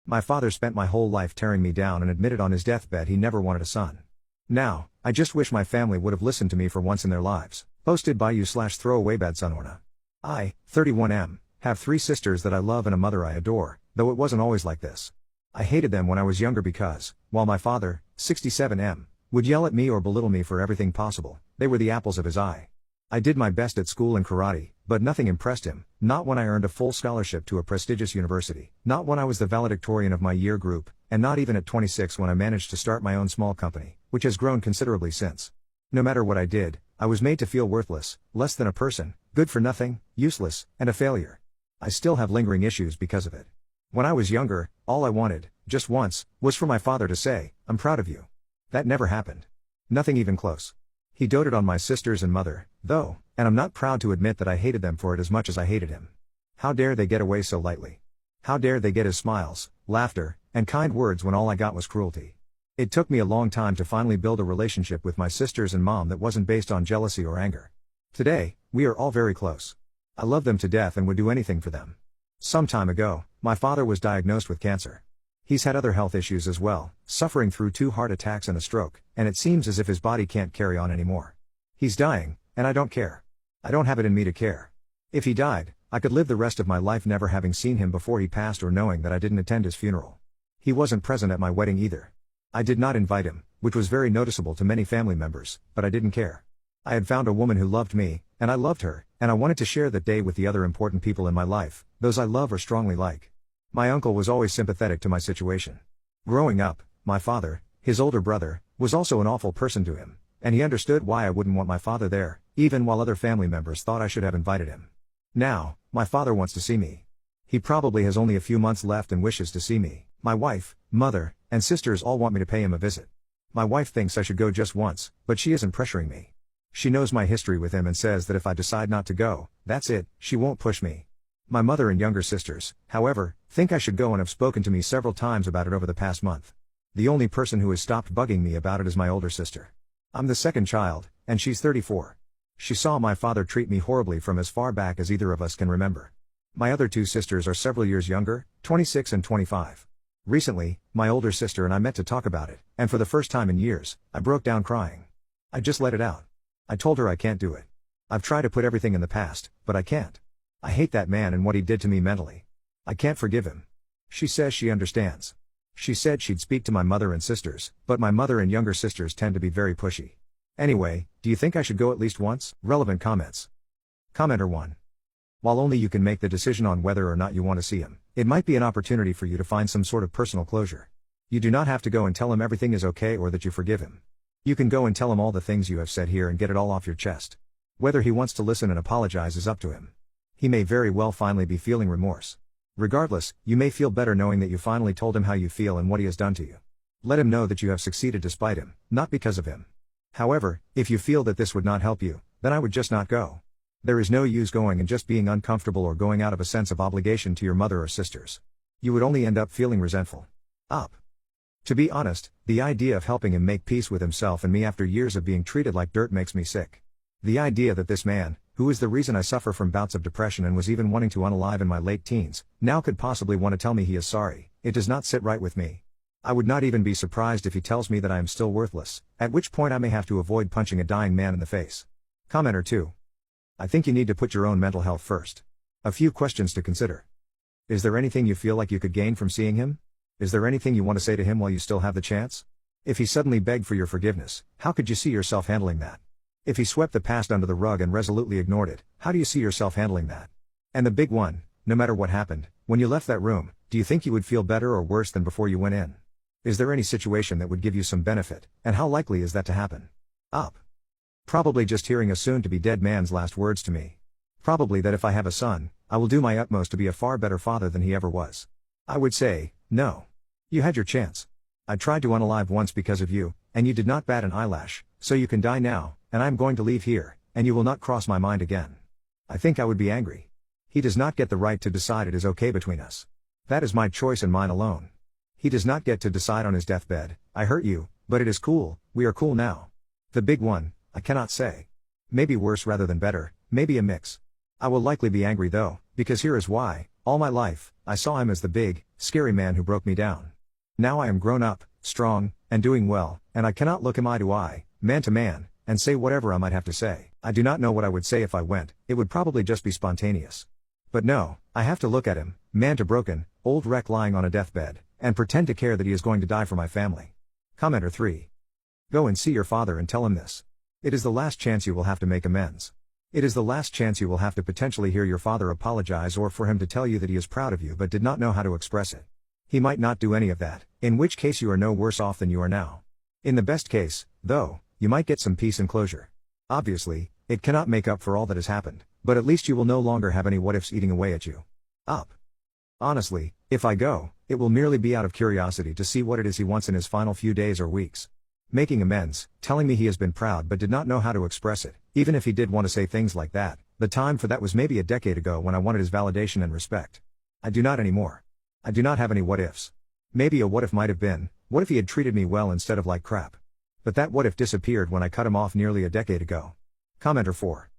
My father spent my whole life tearing me down and admitted on his deathbed he never wanted a son. Now, I just wish my family would have listened to me for once in their lives. Posted by you/throwawaybadsonorna. I, 31M, have 3 sisters that I love and a mother I adore, though it wasn't always like this. I hated them when I was younger because, while my father, 67M, would yell at me or belittle me for everything possible, they were the apples of his eye. I did my best at school and karate, but nothing impressed him, not when I earned a full scholarship to a prestigious university, not when I was the valedictorian of my year group, and not even at 26 when I managed to start my own small company, which has grown considerably since. No matter what I did, I was made to feel worthless, less than a person, good for nothing, useless, and a failure. I still have lingering issues because of it. When I was younger, all I wanted, just once, was for my father to say, "I'm proud of you." That never happened. Nothing even close. He doted on my sisters and mother, though, and I'm not proud to admit that I hated them for it as much as I hated him. How dare they get away so lightly? How dare they get his smiles, laughter, and kind words when all I got was cruelty? It took me a long time to finally build a relationship with my sisters and mom that wasn't based on jealousy or anger. Today, we are all very close. I love them to death and would do anything for them. Some time ago, my father was diagnosed with cancer. He's had other health issues as well, suffering through 2 heart attacks and a stroke, and it seems as if his body can't carry on anymore. He's dying, and I don't care. I don't have it in me to care. If he died, I could live the rest of my life never having seen him before he passed or knowing that I didn't attend his funeral. He wasn't present at my wedding either. I did not invite him, which was very noticeable to many family members, but I didn't care. I had found a woman who loved me, and I loved her, and I wanted to share that day with the other important people in my life, those I love or strongly like. My uncle was always sympathetic to my situation. Growing up, my father, his older brother, was also an awful person to him, and he understood why I wouldn't want my father there, even while other family members thought I should have invited him. Now, my father wants to see me. He probably has only a few months left and wishes to see me. My wife, mother, and sisters all want me to pay him a visit. My wife thinks I should go just once, but she isn't pressuring me. She knows my history with him and says that if I decide not to go, that's it, she won't push me. My mother and younger sisters, however, think I should go and have spoken to me several times about it over the past month. The only person who has stopped bugging me about it is my older sister. I'm the second child, and she's 34. She saw my father treat me horribly from as far back as either of us can remember. My other 2 sisters are several years younger, 26 and 25. Recently, my older sister and I met to talk about it, and for the first time in years, I broke down crying. I just let it out. I told her I can't do it. I've tried to put everything in the past, but I can't. I hate that man and what he did to me mentally. I can't forgive him. She says she understands. She said she'd speak to my mother and sisters, but my mother and younger sisters tend to be very pushy. Anyway, do you think I should go at least once? Relevant comments. Commenter 1. While only you can make the decision on whether or not you want to see him, it might be an opportunity for you to find some sort of personal closure. You do not have to go and tell him everything is okay or that you forgive him. You can go and tell him all the things you have said here and get it all off your chest. Whether he wants to listen and apologize is up to him. He may very well finally be feeling remorse. Regardless, you may feel better knowing that you finally told him how you feel and what he has done to you. Let him know that you have succeeded despite him, not because of him. However, if you feel that this would not help you, then I would just not go. There is no use going and just being uncomfortable or going out of a sense of obligation to your mother or sisters. You would only end up feeling resentful. To be honest, the idea of helping him make peace with himself and me after years of being treated like dirt makes me sick. The idea that this man, who is the reason I suffer from bouts of depression and was even wanting to unalive in my late teens, now could possibly want to tell me he is sorry, it does not sit right with me. I would not even be surprised if he tells me that I am still worthless, at which point I may have to avoid punching a dying man in the face. Commenter 2. I think you need to put your own mental health first. A few questions to consider. Is there anything you feel like you could gain from seeing him? Is there anything you want to say to him while you still have the chance? If he suddenly begged for your forgiveness, how could you see yourself handling that? If he swept the past under the rug and resolutely ignored it, how do you see yourself handling that? And the big one, no matter what happened, when you left that room, do you think you would feel better or worse than before you went in? Is there any situation that would give you some benefit, and how likely is that to happen? Probably just hearing a soon-to-be dead man's last words to me. Probably that if I have a son, I will do my utmost to be a far better father than he ever was. I would say, no. You had your chance. I tried to unalive once because of you, and you did not bat an eyelash, so you can die now, and I am going to leave here, and you will not cross my mind again. I think I would be angry. He does not get the right to decide it is okay between us. That is my choice and mine alone. He does not get to decide on his deathbed, I hurt you, but it is cool, we are cool now. The big one, I cannot say. Maybe worse rather than better, maybe a mix. I will likely be angry though, because here is why. All my life, I saw him as the big, scary man who broke me down. Now I am grown up, strong, and doing well, and I cannot look him eye to eye, man to man, and say whatever I might have to say. I do not know what I would say if I went, it would probably just be spontaneous. But no, I have to look at him, man to broken, old wreck lying on a deathbed, and pretend to care that he is going to die for my family. Commenter 3. Go and see your father and tell him this. It is the last chance you will have to make amends. It is the last chance you will have to potentially hear your father apologize or for him to tell you that he is proud of you but did not know how to express it. He might not do any of that, in which case you are no worse off than you are now. In the best case, though, you might get some peace and closure. Obviously, it cannot make up for all that has happened, but at least you will no longer have any what-ifs eating away at you. Up. Honestly, if I go, it will merely be out of curiosity to see what it is he wants in his final few days or weeks. Making amends, telling me he has been proud but did not know how to express it, even if he did want to say things like that, the time for that was maybe a decade ago when I wanted his validation and respect. I do not anymore. I do not have any what-ifs. Maybe a what-if might have been, what if he had treated me well instead of like crap? But that what-if disappeared when I cut him off nearly a decade ago. Commenter 4.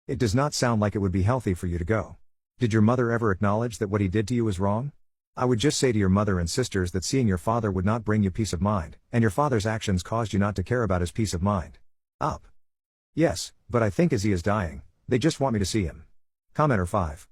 It does not sound like it would be healthy for you to go. Did your mother ever acknowledge that what he did to you was wrong? I would just say to your mother and sisters that seeing your father would not bring you peace of mind, and your father's actions caused you not to care about his peace of mind. Up. Yes, but I think as he is dying, they just want me to see him. Commenter 5.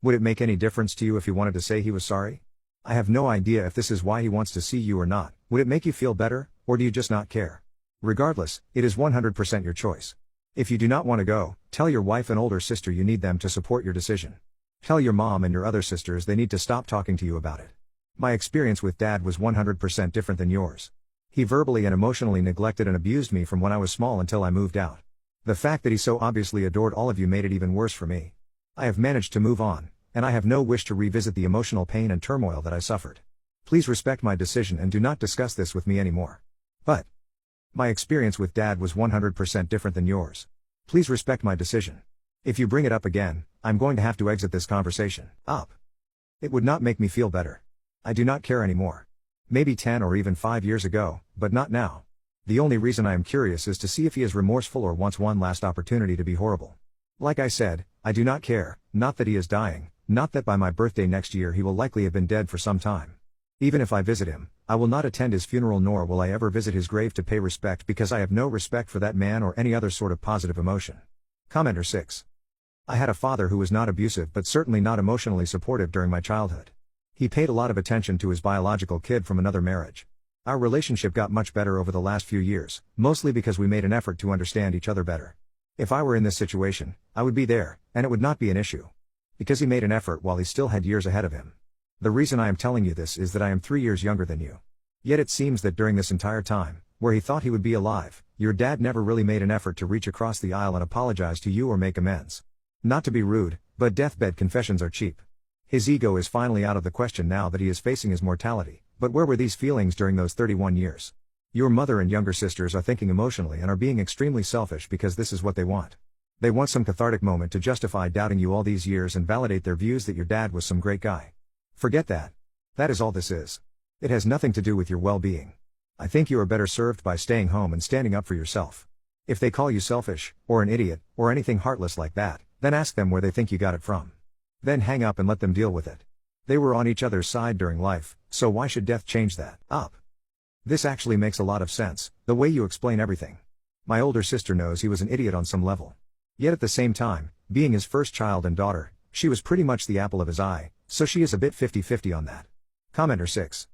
Would it make any difference to you if he wanted to say he was sorry? I have no idea if this is why he wants to see you or not. Would it make you feel better, or do you just not care? Regardless, it is 100% your choice. If you do not want to go, tell your wife and older sister you need them to support your decision. Tell your mom and your other sisters they need to stop talking to you about it. My experience with Dad was 100% different than yours. He verbally and emotionally neglected and abused me from when I was small until I moved out. The fact that he so obviously adored all of you made it even worse for me. I have managed to move on, and I have no wish to revisit the emotional pain and turmoil that I suffered. Please respect my decision and do not discuss this with me anymore. But my experience with Dad was 100% different than yours. Please respect my decision. If you bring it up again, I'm going to have to exit this conversation. Up. It would not make me feel better. I do not care anymore. Maybe 10 or even 5 years ago, but not now. The only reason I am curious is to see if he is remorseful or wants one last opportunity to be horrible. Like I said, I do not care, not that he is dying, not that by my birthday next year he will likely have been dead for some time. Even if I visit him, I will not attend his funeral nor will I ever visit his grave to pay respect because I have no respect for that man or any other sort of positive emotion. Commenter 6. I had a father who was not abusive but certainly not emotionally supportive during my childhood. He paid a lot of attention to his biological kid from another marriage. Our relationship got much better over the last few years, mostly because we made an effort to understand each other better. If I were in this situation, I would be there, and it would not be an issue. Because he made an effort while he still had years ahead of him. The reason I am telling you this is that I am 3 years younger than you. Yet it seems that during this entire time, where he thought he would be alive, your dad never really made an effort to reach across the aisle and apologize to you or make amends. Not to be rude, but deathbed confessions are cheap. His ego is finally out of the question now that he is facing his mortality, but where were these feelings during those 31 years? Your mother and younger sisters are thinking emotionally and are being extremely selfish because this is what they want. They want some cathartic moment to justify doubting you all these years and validate their views that your dad was some great guy. Forget that. That is all this is. It has nothing to do with your well-being. I think you are better served by staying home and standing up for yourself. If they call you selfish, or an idiot, or anything heartless like that, then ask them where they think you got it from. Then hang up and let them deal with it. They were on each other's side during life, so why should death change that? Up. This actually makes a lot of sense, the way you explain everything. My older sister knows he was an idiot on some level. Yet at the same time, being his first child and daughter, she was pretty much the apple of his eye, so she is a bit 50-50 on that. Commenter 6.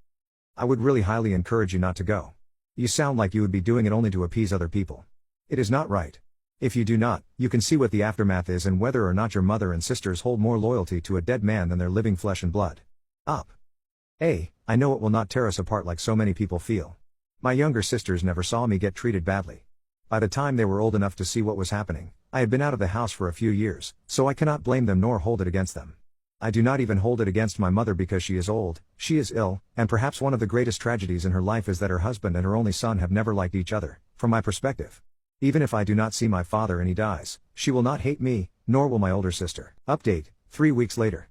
I would really highly encourage you not to go. You sound like you would be doing it only to appease other people. It is not right. If you do not, you can see what the aftermath is and whether or not your mother and sisters hold more loyalty to a dead man than their living flesh and blood. Up. I know it will not tear us apart like so many people feel. My younger sisters never saw me get treated badly. By the time they were old enough to see what was happening, I had been out of the house for a few years, so I cannot blame them nor hold it against them. I do not even hold it against my mother because she is old, she is ill, and perhaps one of the greatest tragedies in her life is that her husband and her only son have never liked each other, from my perspective. Even if I do not see my father and he dies, she will not hate me, nor will my older sister. Update, 3 weeks later.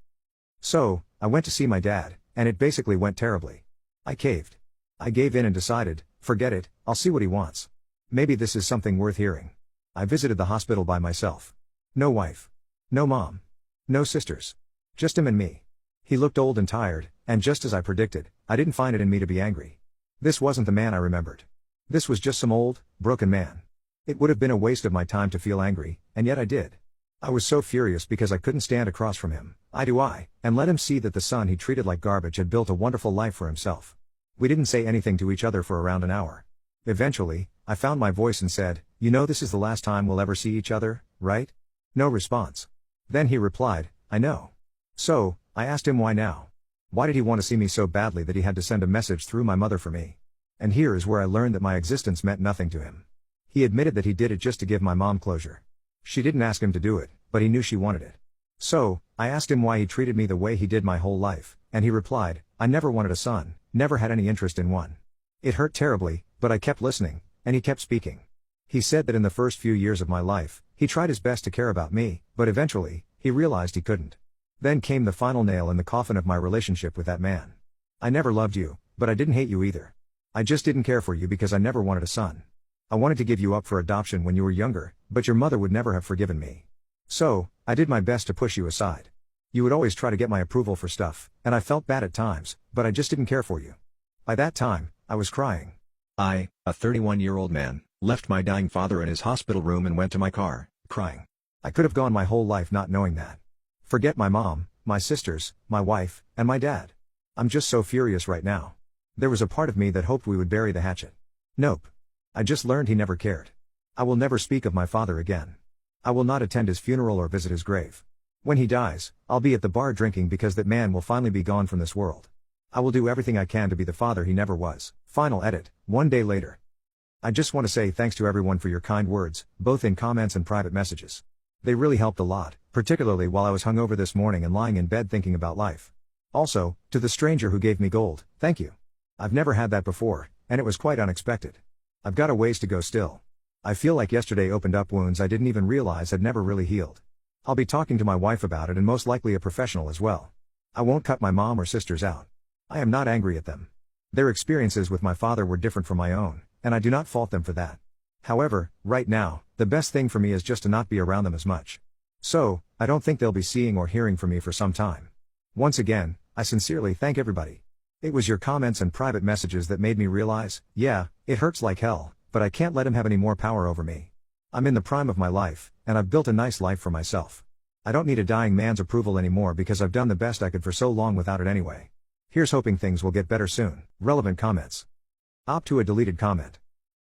So, I went to see my dad, and it basically went terribly. I caved. I gave in and decided, forget it, I'll see what he wants. Maybe this is something worth hearing. I visited the hospital by myself. No wife. No mom. No sisters. Just him and me. He looked old and tired, and just as I predicted, I didn't find it in me to be angry. This wasn't the man I remembered. This was just some old, broken man. It would have been a waste of my time to feel angry, and yet I did. I was so furious because I couldn't stand across from him, eye to eye, and let him see that the son he treated like garbage had built a wonderful life for himself. We didn't say anything to each other for around an hour. Eventually, I found my voice and said, "You know this is the last time we'll ever see each other, right?" No response. Then he replied, "I know." So, I asked him why now. Why did he want to see me so badly that he had to send a message through my mother for me? And here is where I learned that my existence meant nothing to him. He admitted that he did it just to give my mom closure. She didn't ask him to do it, but he knew she wanted it. So, I asked him why he treated me the way he did my whole life, and he replied, "I never wanted a son, never had any interest in one." It hurt terribly, but I kept listening, and he kept speaking. He said that in the first few years of my life, he tried his best to care about me, but eventually, he realized he couldn't. Then came the final nail in the coffin of my relationship with that man. "I never loved you, but I didn't hate you either. I just didn't care for you because I never wanted a son. I wanted to give you up for adoption when you were younger, but your mother would never have forgiven me. So, I did my best to push you aside. You would always try to get my approval for stuff, and I felt bad at times, but I just didn't care for you." By that time, I was crying. I, a 31-year-old man, left my dying father in his hospital room and went to my car, crying. I could have gone my whole life not knowing that. Forget my mom, my sisters, my wife, and my dad. I'm just so furious right now. There was a part of me that hoped we would bury the hatchet. Nope. I just learned he never cared. I will never speak of my father again. I will not attend his funeral or visit his grave. When he dies, I'll be at the bar drinking because that man will finally be gone from this world. I will do everything I can to be the father he never was. Final edit, 1 day later. I just want to say thanks to everyone for your kind words, both in comments and private messages. They really helped a lot, particularly while I was hungover this morning and lying in bed thinking about life. Also, to the stranger who gave me gold, thank you. I've never had that before, and it was quite unexpected. I've got a ways to go still. I feel like yesterday opened up wounds I didn't even realize had never really healed. I'll be talking to my wife about it and most likely a professional as well. I won't cut my mom or sisters out. I am not angry at them. Their experiences with my father were different from my own, and I do not fault them for that. However, right now, the best thing for me is just to not be around them as much. So, I don't think they'll be seeing or hearing from me for some time. Once again, I sincerely thank everybody. It was your comments and private messages that made me realize, yeah, it hurts like hell, but I can't let him have any more power over me. I'm in the prime of my life, and I've built a nice life for myself. I don't need a dying man's approval anymore because I've done the best I could for so long without it anyway. Here's hoping things will get better soon. Relevant comments. Opt to a deleted comment.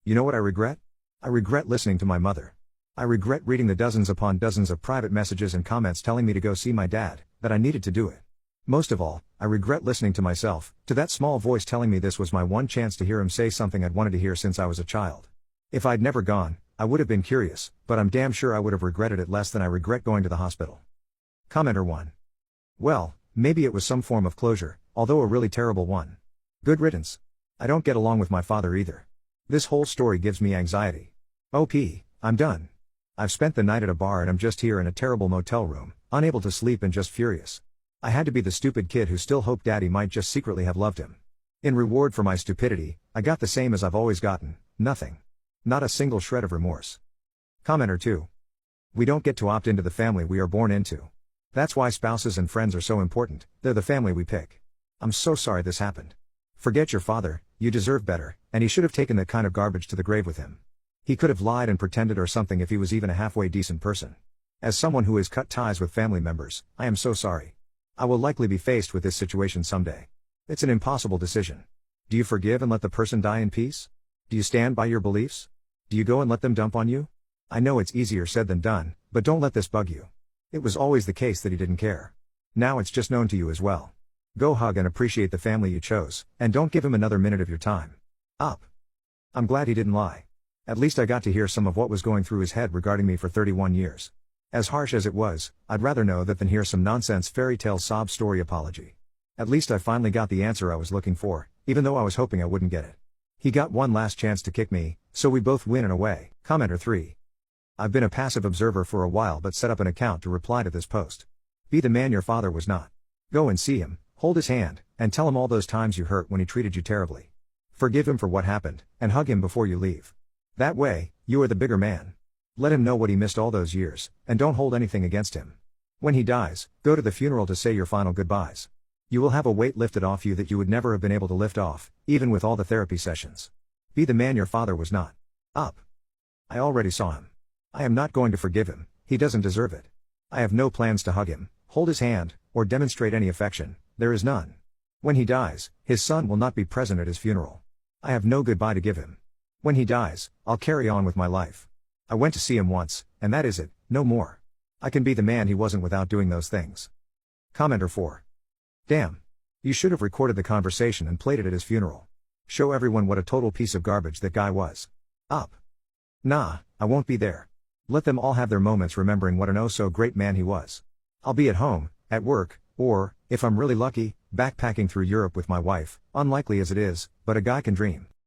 You know what I regret? I regret listening to my mother. I regret reading the dozens upon dozens of private messages and comments telling me to go see my dad, that I needed to do it. Most of all, I regret listening to myself, to that small voice telling me this was my one chance to hear him say something I'd wanted to hear since I was a child. If I'd never gone, I would have been curious, but I'm damn sure I would have regretted it less than I regret going to the hospital. Commenter 1. Well, maybe it was some form of closure, although a really terrible one. Good riddance. I don't get along with my father either. This whole story gives me anxiety. I'm done. I've spent the night at a bar and I'm just here in a terrible motel room, unable to sleep and just furious. I had to be the stupid kid who still hoped daddy might just secretly have loved him. In reward for my stupidity, I got the same as I've always gotten, nothing. Not a single shred of remorse. Commenter 2. We don't get to opt into the family we are born into. That's why spouses and friends are so important, they're the family we pick. I'm so sorry this happened. Forget your father, you deserve better, and he should have taken that kind of garbage to the grave with him. He could have lied and pretended or something if he was even a halfway decent person. As someone who has cut ties with family members, I am so sorry. I will likely be faced with this situation someday. It's an impossible decision. Do you forgive and let the person die in peace? Do you stand by your beliefs? Do you go and let them dump on you? I know it's easier said than done, but don't let this bug you. It was always the case that he didn't care. Now it's just known to you as well. Go hug and appreciate the family you chose, and don't give him another minute of your time. Up. I'm glad he didn't lie. At least I got to hear some of what was going through his head regarding me for 31 years. As harsh as it was, I'd rather know that than hear some nonsense fairy tale sob story apology. At least I finally got the answer I was looking for, even though I was hoping I wouldn't get it. He got one last chance to kick me, so we both win in a way. Commenter 3. I've been a passive observer for a while but set up an account to reply to this post. Be the man your father was not. Go and see him, hold his hand, and tell him all those times you hurt when he treated you terribly. Forgive him for what happened, and hug him before you leave. That way, you are the bigger man. Let him know what he missed all those years, and don't hold anything against him. When he dies, go to the funeral to say your final goodbyes. You will have a weight lifted off you that you would never have been able to lift off, even with all the therapy sessions. Be the man your father was not. Up. I already saw him. I am not going to forgive him, he doesn't deserve it. I have no plans to hug him, hold his hand, or demonstrate any affection, there is none. When he dies, his son will not be present at his funeral. I have no goodbye to give him. When he dies, I'll carry on with my life. I went to see him once, and that is it, no more. I can be the man he wasn't without doing those things. Commenter 4. Damn. You should have recorded the conversation and played it at his funeral. Show everyone what a total piece of garbage that guy was. Up. Nah, I won't be there. Let them all have their moments remembering what an oh so great man he was. I'll be at home, at work, or, if I'm really lucky, backpacking through Europe with my wife, unlikely as it is, but a guy can dream.